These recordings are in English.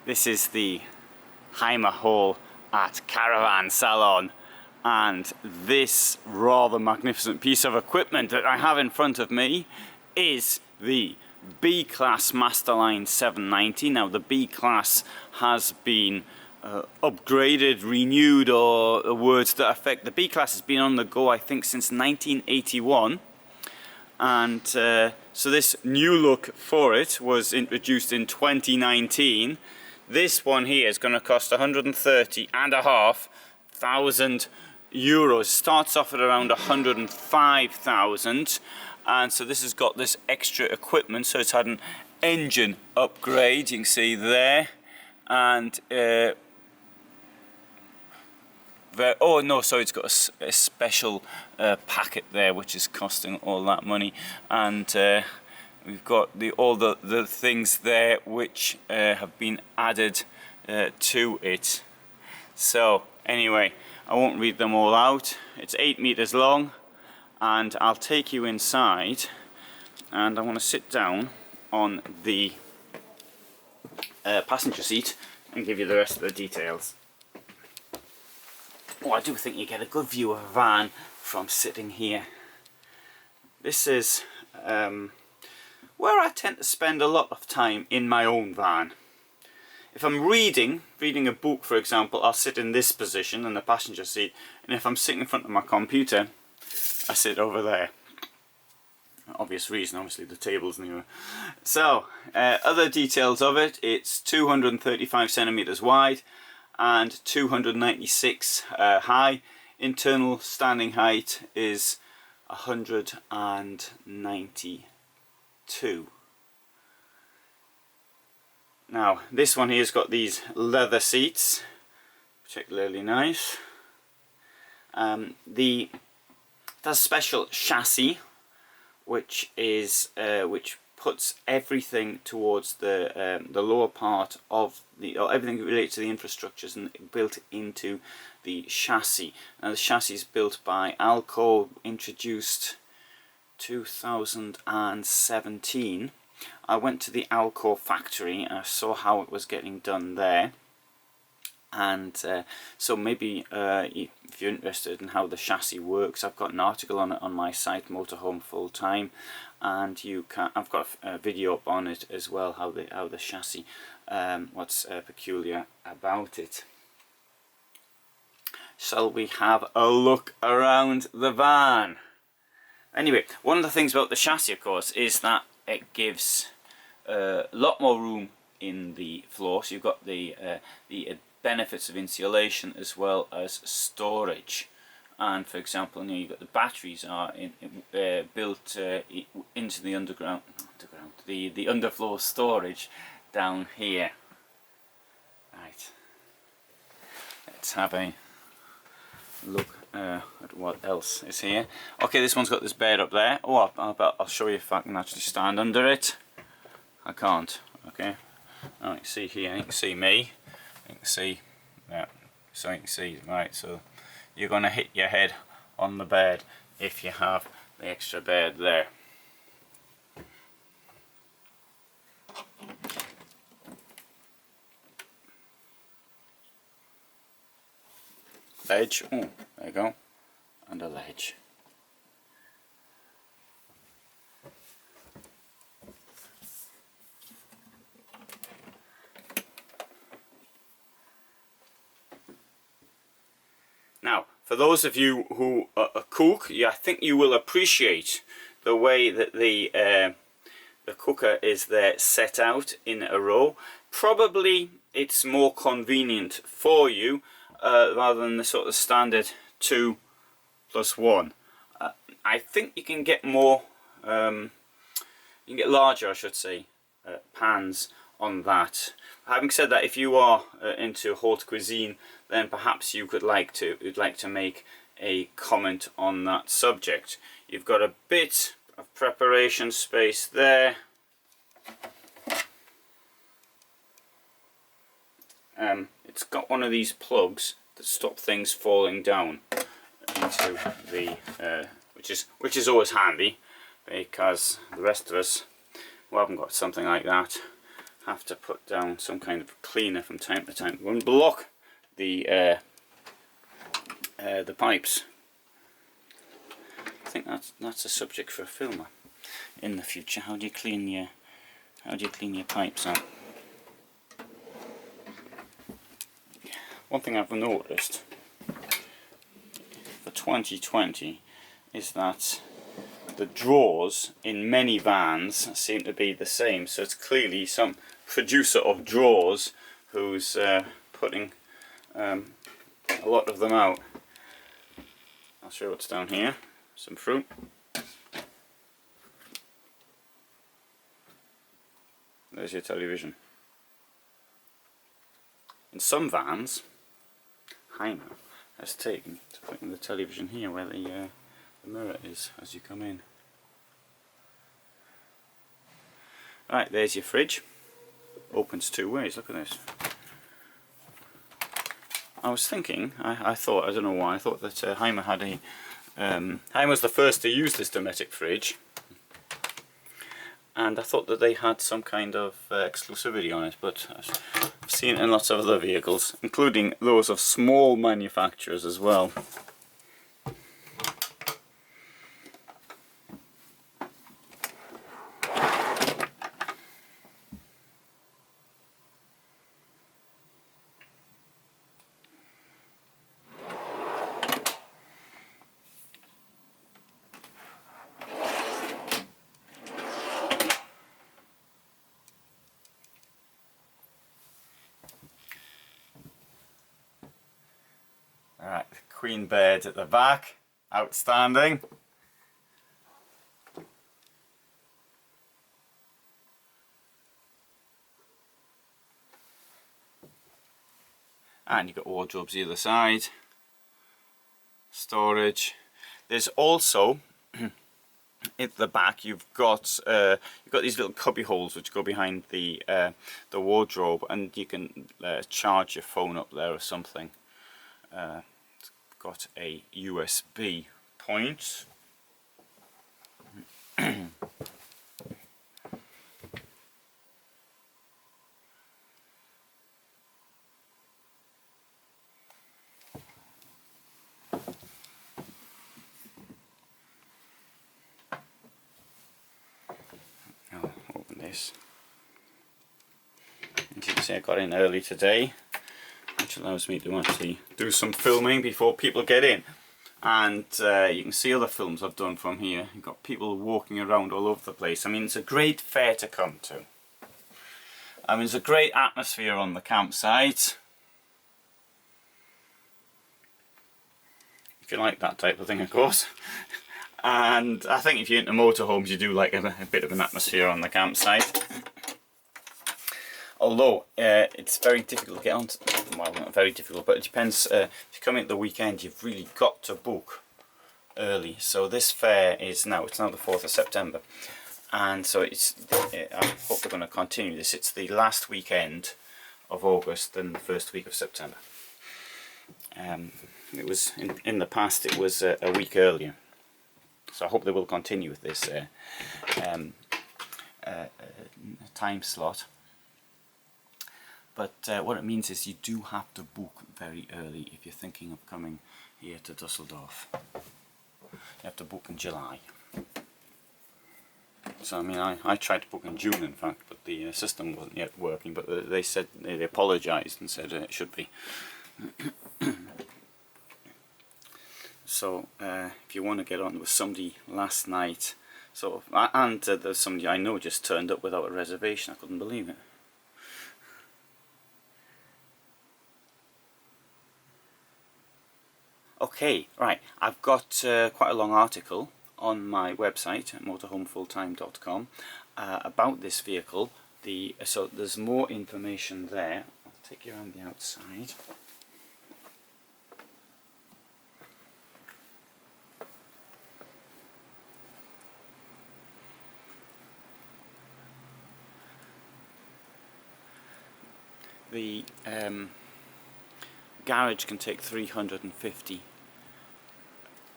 This is the Hymer hall at Caravan Salon, and this rather magnificent piece of equipment that I have in front of me is the B-Class Masterline 790. Now the B-Class has been upgraded, renewed, or words to that effect. The B-Class has been on the go, I think, since 1981. And so this new look for it was introduced in 2019. This one here is going to cost 130,500 euros. Starts off at around 105,000, and so this has got this extra equipment. So it's had an engine upgrade, you can see there, and oh no, sorry, it's got a special packet there which is costing all that money, and we've got all the things there which have been added to it. So anyway, I won't read them all out. It's 8 meters long, and I'll take you inside, and I want to sit down on the passenger seat and give you the rest of the details. Oh, I do think you get a good view of a van from sitting here. This is where I tend to spend a lot of time in my own van. If I'm reading a book, for example, I'll sit in this position in the passenger seat, and if I'm sitting in front of my computer, I sit over there. Obvious reason, obviously the table's newer. So, other details of it: it's 235 centimeters wide and 296 high. Internal standing height is 192. Now this one here's got these leather seats, particularly nice. It has special chassis which puts everything towards the lower part of everything related to the infrastructures and built into the chassis. Now the chassis is built by Alco, introduced 2017. I went to the Alco factory and I saw how it was getting done there, and so maybe if you're interested in how the chassis works, I've got an article on it on my site, Motorhome Full Time, and I've got a video up on it as well, how the chassis, what's peculiar about it. Shall we have a look around the van? Anyway, one of the things about the chassis, of course, is that it gives a lot more room in the floor. So you've got the benefits of insulation as well as storage. And for example, you've got the batteries are built into the the underfloor storage down here. Right. Let's have a look at what else is here. Okay, this one's got this bed up there. Oh, I'll show you if I can actually stand under it. I can't. Okay. Oh, you can see here. You can see me. You can see that. So you can see, right. So you're going to hit your head on the bed if you have the extra bed there. Ledge. Oh, there you go. And a ledge. Now, for those of you who cook, I think you will appreciate the way that the cooker is there set out in a row. Probably it's more convenient for you rather than the sort of standard 2+1. I think you can get more, you can get larger, I should say, pans on that. Having said that, if you are into haute cuisine, then perhaps you'd like to make a comment on that subject. You've got a bit of preparation space there. It's got one of these plugs that stop things falling down into the which is always handy, because the rest of us who haven't got something like that have to put down some kind of cleaner from time to time. It won't block the pipes. I think that's a subject for a filmer in the future. How do you clean your pipes out? One thing I've noticed for 2020 is that the drawers in many vans seem to be the same, so it's clearly some producer of drawers who's putting a lot of them out. I'll show what's down here. Some fruit. There's your television. In some vans, Hymer has taken to putting the television here where the mirror is as you come in. Right, there's your fridge. Opens two ways, look at this. I was thinking, I thought, I don't know why, I thought that Hymer had a Hymer was the first to use this domestic fridge, and I thought that they had some kind of exclusivity on it, but I've seen it in lots of other vehicles, including those of small manufacturers as well. Alright, the queen bed at the back, outstanding. And you've got wardrobes either side, storage. There's also at the back you've got these little cubby holes which go behind the wardrobe, and you can charge your phone up there or something. It's got a USB point. I'll open this. As you can see, I got in early today, which allows me to actually do some filming before people get in. And you can see other films I've done from here. You've got people walking around all over the place. I mean, it's a great fair to come to. I mean, there's a great atmosphere on the campsite. If you like that type of thing, of course. And I think if you're into motorhomes, you do like a bit of an atmosphere on the campsite. Although it's very difficult to get on, well, not very difficult, but it depends. If you come in the weekend, you've really got to book early. So this fair is now, it's now the 4th of September. And so I hope we're going to continue this. It's the last weekend of August and the first week of September. It was, in the past, it was a week earlier. So I hope they will continue with this time slot. But what it means is you do have to book very early if you're thinking of coming here to Dusseldorf. You have to book in July. So I mean, I tried to book in June, in fact, but the system wasn't yet working. But they said they apologised and said it should be. So if you want to get on with somebody last night, and there's somebody I know just turned up without a reservation. I couldn't believe it. Okay, right, I've got quite a long article on my website at motorhomefulltime.com about this vehicle. So there's more information there. I'll take you around the outside. The garage can take 350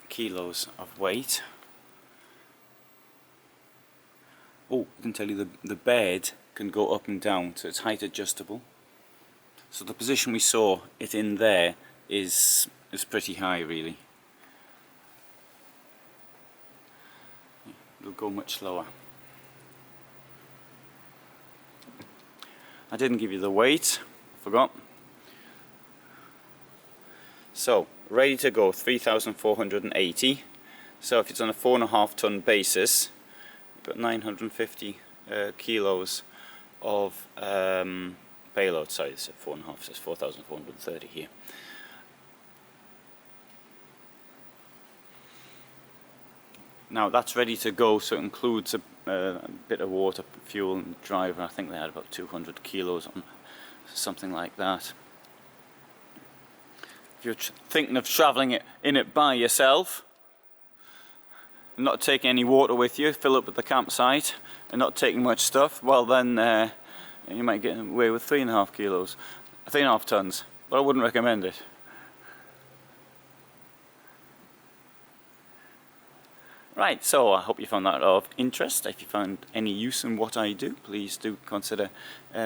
kilos of weight. Oh, I can tell you the bed can go up and down, so it's height adjustable. So the position we saw it in there is pretty high really. It'll go much lower. I didn't give you the weight, forgot. So, ready to go, 3,480. So if it's on a 4.5 ton basis, you've got 950 kilos of payload. Sorry, this is 4.5, so it's 4,430 here. Now that's ready to go, so it includes a bit of water, fuel and the driver. I think they had about 200 kilos on, something like that. If you're thinking of travelling in it by yourself, not taking any water with you, fill up at the campsite and not taking much stuff, well then you might get away with 3.5 kilos, 3.5 tons, but I wouldn't recommend it. Right, so I hope you found that of interest. If you found any use in what I do, please do consider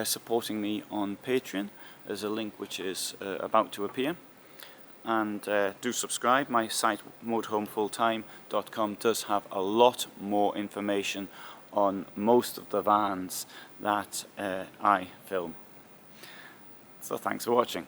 supporting me on Patreon. There's a link which is about to appear. And do subscribe. My site motorhomefulltime.com does have a lot more information on most of the vans that I film. So thanks for watching.